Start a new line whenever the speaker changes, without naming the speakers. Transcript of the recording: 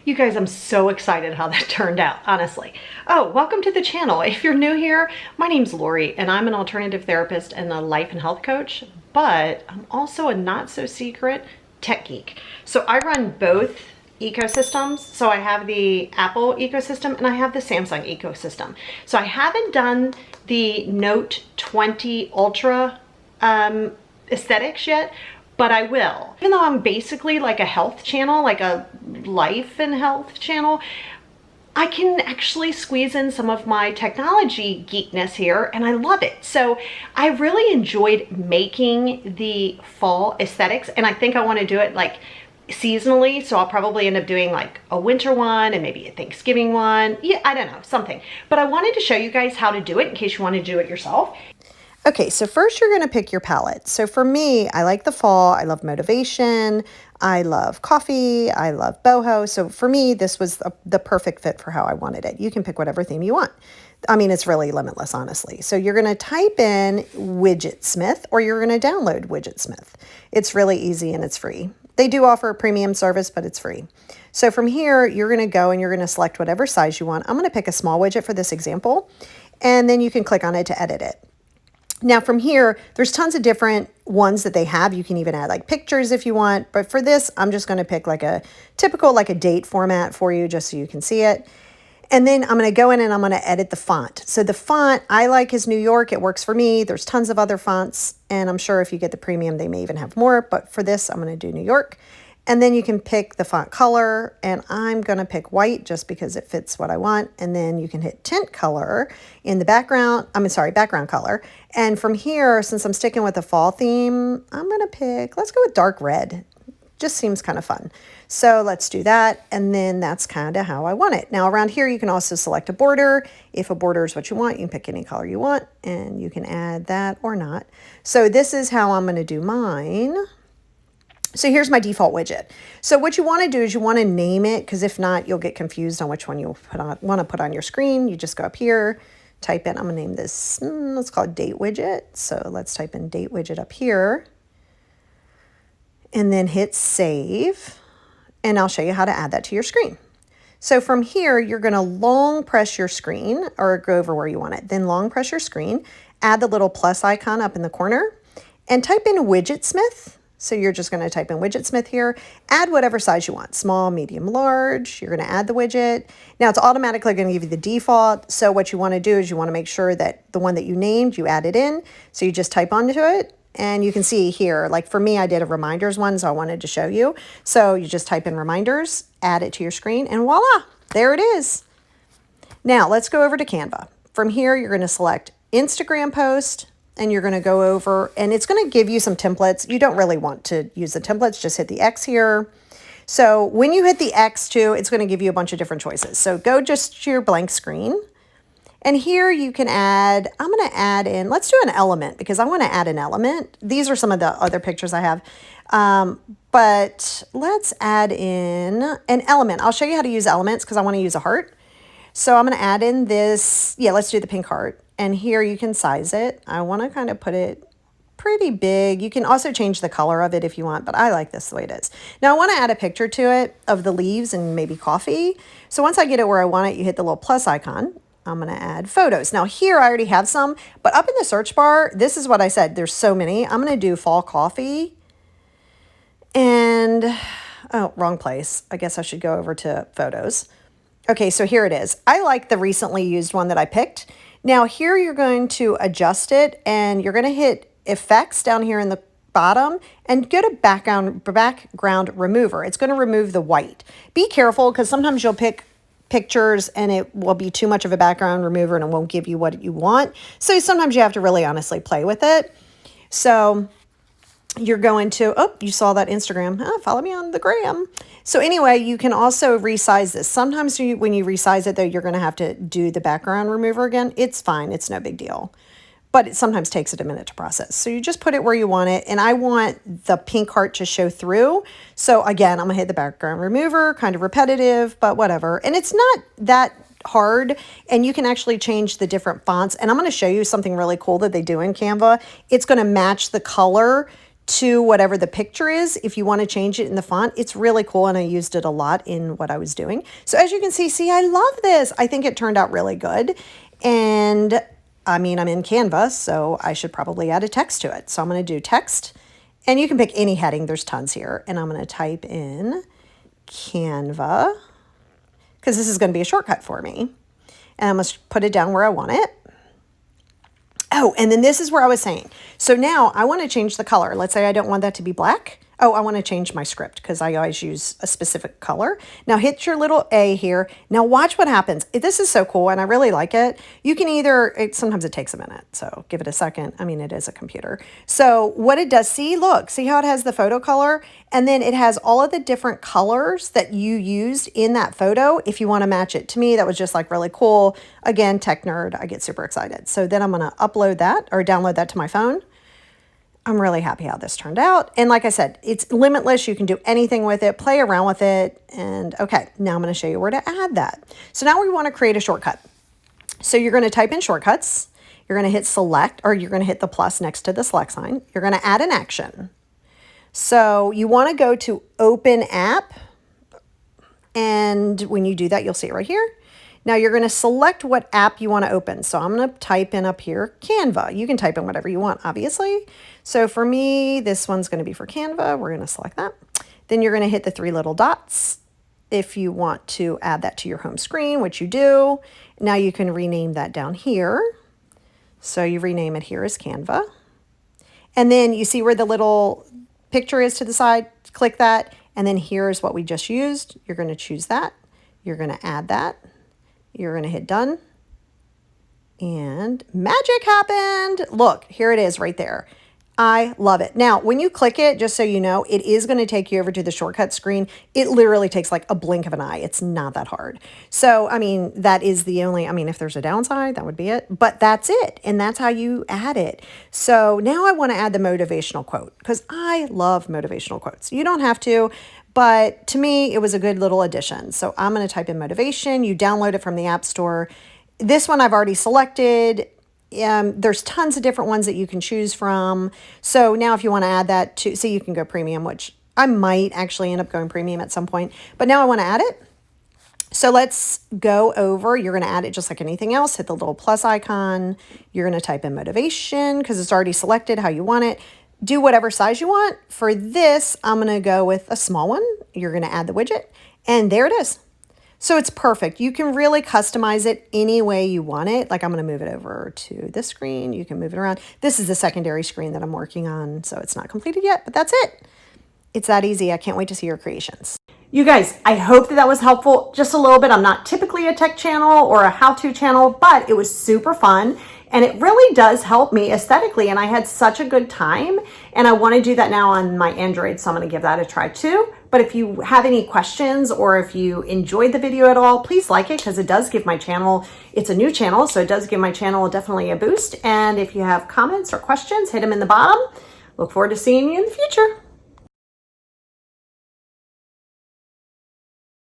You guys, I'm so excited how that turned out, honestly. Oh, welcome to the channel. If you're new here, my name's Lori and I'm an alternative therapist and a life and health coach, but I'm also a not so secret tech geek. So I run both ecosystems. So I have the Apple ecosystem and I have the Samsung ecosystem. So I haven't done the Note 20 Ultra aesthetics yet, but I will. Even though I'm basically like a health channel, like a life and health channel, I can actually squeeze in some of my technology geekness here and I love it. So I really enjoyed making the fall aesthetics and I think I want to do it like seasonally. So I'll probably end up doing like a winter one and maybe a Thanksgiving one. Yeah, I don't know, something. But I wanted to show you guys how to do it in case you want to do it yourself.
Okay, so first you're gonna pick your palette. So for me, I like the fall, I love motivation, I love coffee, I love boho. So for me, this was the perfect fit for how I wanted it. You can pick whatever theme you want. I mean, it's really limitless, honestly. So you're gonna type in Widgetsmith or you're gonna download Widgetsmith. It's really easy and it's free. They do offer a premium service, but it's free. So from here, you're gonna go and you're gonna select whatever size you want. I'm gonna pick a small widget for this example, and then you can click on it to edit it. Now from here, there's tons of different ones that they have. You can even add like pictures if you want, but for this, I'm just gonna pick like a typical, like a date format for you just so you can see it. And then I'm gonna go in and I'm gonna edit the font. So the font I like is New York, it works for me. There's tons of other fonts and I'm sure if you get the premium, they may even have more, but for this, I'm gonna do New York. And then you can pick the font color and I'm gonna pick white just because it fits what I want. And then you can hit tint color in the background, background color. And from here, since I'm sticking with the fall theme, I'm gonna pick, let's go with dark red. Just seems kind of fun. So let's do that. And then that's kind of how I want it. Now around here, you can also select a border. If a border is what you want, you can pick any color you want and you can add that or not. So this is how I'm gonna do mine. So here's my default widget. So what you want to do is you want to name it because if not, you'll get confused on which one you'll want to put on your screen. You just go up here, type in, I'm going to name this, let's call it date widget. So let's type in date widget up here and then hit save. And I'll show you how to add that to your screen. So from here, you're going to long press your screen or go over where you want it. Then long press your screen, add the little plus icon up in the corner and type in Widgetsmith. So you're just going to type in Widgetsmith here, add whatever size you want, small, medium, large. You're going to add the widget. Now it's automatically going to give you the default. So what you want to do is you want to make sure that the one that you named, you add it in. So you just type onto it and you can see here, like for me, I did a reminders one, so I wanted to show you. So you just type in reminders, add it to your screen and voila, there it is. Now let's go over to Canva. From here, you're going to select Instagram post, and you're going to go over and it's going to give you some templates. You don't really want to use the templates, just hit the X here. So when you hit the X too, it's going to give you a bunch of different choices. So go just to your blank screen. And here you can add, I'm going to add in, let's do an element because I want to add an element. These are some of the other pictures I have. But let's add in an element. I'll show you how to use elements because I want to use a heart. So I'm going to add in this, yeah, let's do the pink heart. And here you can size it. I want to kind of put it pretty big. You can also change the color of it if you want, but I like this the way it is. Now I want to add a picture to it of the leaves and maybe coffee. So once I get it where I want it, you hit the little plus icon. I'm going to add photos. Now here I already have some, but up in the search bar, this is what I said. There's so many. I'm going to do fall coffee and, oh, wrong place. I guess I should go over to photos. Okay, so here it is. I like the recently used one that I picked. Now here you're going to adjust it and you're going to hit effects down here in the bottom and go to background remover. It's going to remove the white. Be careful because sometimes you'll pick pictures and it will be too much of a background remover and it won't give you what you want. So sometimes you have to really honestly play with it. So you're going to, oh, you saw that Instagram. Follow me on the gram. So anyway, you can also resize this. Sometimes when you resize it, though, you're going to have to do the background remover again. It's fine. It's no big deal. But it sometimes takes it a minute to process. So you just put it where you want it. And I want the pink heart to show through. So again, I'm going to hit the background remover, kind of repetitive, but whatever. And it's not that hard and you can actually change the different fonts. And I'm going to show you something really cool that they do in Canva. It's going to match the color to whatever the picture is. If you want to change it in the font, it's really cool, and I used it a lot in what I was doing. So as you can see, I love this. I think it turned out really good. And I mean, I'm in Canva, so I should probably add a text to it. So I'm going to do text, and you can pick any heading. There's tons here. And I'm going to type in Canva, because this is going to be a shortcut for me. And I'm going to put it down where I want it. Oh, and then this is where I was saying. So now I want to change the color. Let's say I don't want that to be black. Oh, I want to change my script because I always use a specific color. Now hit your little A here. Now watch what happens. This is so cool and I really like it. You can either, sometimes it takes a minute, so give it a second. I mean, it is a computer. So what it does, see how it has the photo color? And then it has all of the different colors that you used in that photo if you want to match it. To me, that was just like really cool. Again, tech nerd, I get super excited. So then I'm going to upload that or download that to my phone. I'm really happy how this turned out. And like I said, it's limitless. You can do anything with it, play around with it. And okay, now I'm going to show you where to add that. So now we want to create a shortcut. So you're going to type in shortcuts. You're going to hit select, or you're going to hit the plus next to the select sign. You're going to add an action. So you want to go to open app. And when you do that, you'll see it right here. Now you're going to select what app you want to open. So I'm going to type in up here, Canva. You can type in whatever you want, obviously. So for me, this one's going to be for Canva. We're going to select that. Then you're going to hit the 3 little dots if you want to add that to your home screen, which you do. Now you can rename that down here. So you rename it here as Canva. And then you see where the little picture is to the side, click that. And then here's what we just used. You're going to choose that. You're going to add that. You're going to hit done, and magic happened. Look, here it is right there. I love it. Now, when you click it, just so you know, it is going to take you over to the shortcut screen. It literally takes like a blink of an eye. It's not that hard. So, I mean, that is the only, I mean, if there's a downside, that would be it. But that's it. And that's how you add it. So now I want to add the motivational quote because I love motivational quotes. You don't have to. But to me, it was a good little addition. So I'm going to type in motivation. You download it from the App Store. This one I've already selected. There's tons of different ones that you can choose from. So now if you want to add that to, see, you can go premium, which I might actually end up going premium at some point. But now I want to add it. So let's go over. You're going to add it just like anything else. Hit the little plus icon. You're going to type in motivation because it's already selected how you want it. Do whatever size you want. For this, I'm going to go with a small one. You're going to add the widget, and there it is. So it's perfect. You can really customize it any way you want it. Like I'm going to move it over to this screen. You can move it around. This is the secondary screen that I'm working on, so it's not completed yet, but that's it. It's that easy. I can't wait to see your creations.
You guys, I hope that was helpful just a little bit. I'm not typically a tech channel or a how-to channel, but it was super fun. And it really does help me aesthetically. And I had such a good time. And I want to do that now on my Android. So I'm going to give that a try too. But if you have any questions or if you enjoyed the video at all, please like it because it does give my channel, it's a new channel. So it does give my channel definitely a boost. And if you have comments or questions, hit them in the bottom. Look forward to seeing you in the future.